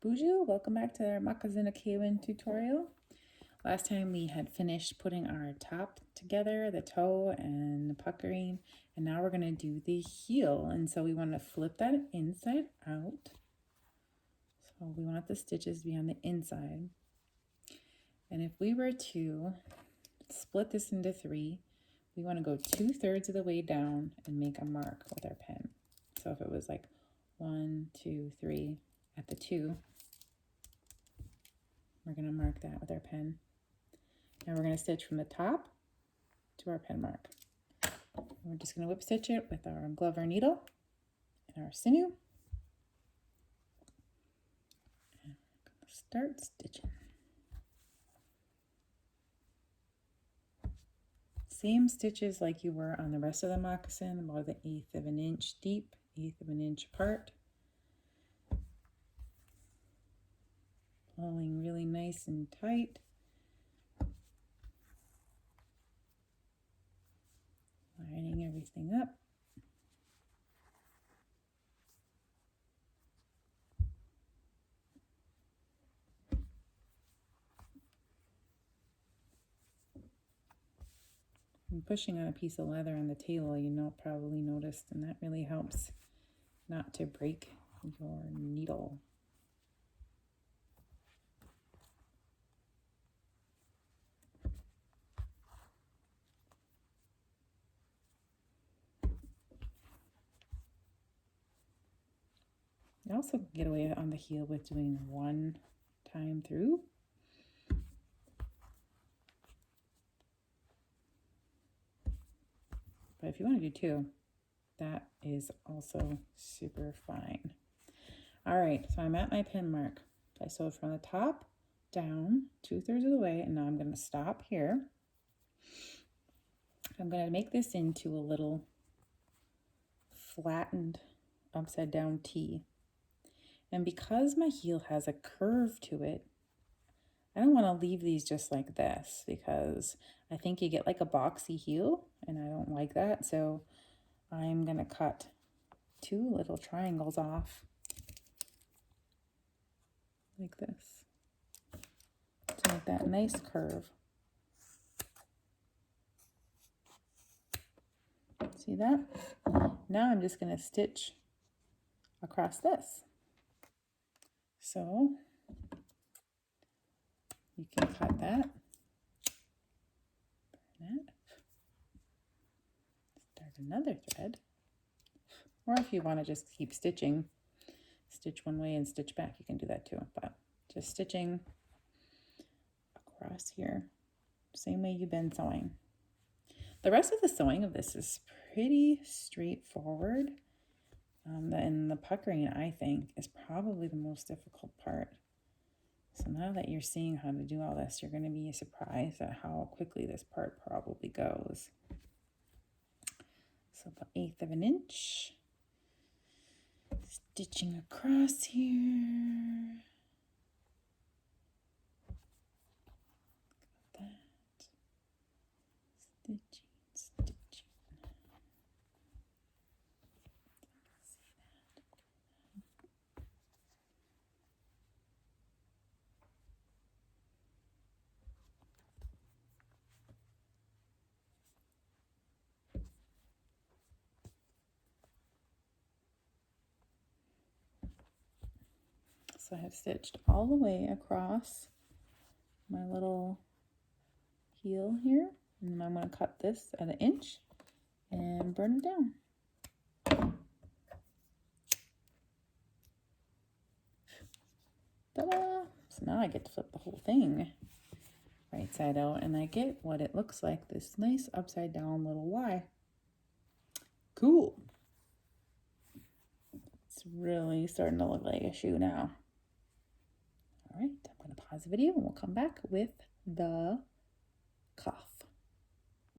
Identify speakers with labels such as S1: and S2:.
S1: Bonjour, welcome back to our Makizinikewin tutorial. Last time we had finished putting our top together, the toe and the puckering, and now we're going to do the heel. And so we want to flip that inside out. So we want the stitches to be on the inside. And if we were to split this into three, we want to go 2/3 of the way down and make a mark with our pen. So if it was like 1, 2, 3 at the 2, we're going to mark that with our pen. And we're going to stitch from the top to our pen mark. We're just going to whip stitch it with our Glover needle and our sinew. And we're going to start stitching. Same stitches like you were on the rest of the moccasin, about the 1/8 of an inch deep, 1/8 of an inch apart. Pulling really nice and tight. Lining everything up. And pushing on a piece of leather on the table, you probably noticed, and that really helps not to break your needle. You also can get away on the heel with doing one time through. But if you want to do two, that is also super fine. All right, so I'm at my pen mark. I sewed from the top down 2/3 of the way, and now I'm going to stop here. I'm going to make this into a little flattened upside down T. And because my heel has a curve to it, I don't want to leave these just like this because I think you get like a boxy heel and I don't like that. So I'm going to cut 2 little triangles off like this to make that nice curve. See that? Now I'm just going to stitch across this. So you can cut that, start another thread, or if you want to just keep stitching, stitch one way and stitch back, you can do that too, but just stitching across here, same way you've been sewing. The rest of the sewing of this is pretty straightforward. And the puckering, I think, is probably the most difficult part. So now that you're seeing how to do all this, you're going to be surprised at how quickly this part probably goes. So about 1/8 of an inch. Stitching across here. Got that. Stitching. So I have stitched all the way across my little heel here, and then I'm going to cut this at 1 inch and burn it down. Ta-da! So now I get to flip the whole thing right side out, and I get what it looks like, this nice upside down little Y. Cool. It's really starting to look like a shoe now. All right, I'm going to pause the video and we'll come back with the cuff.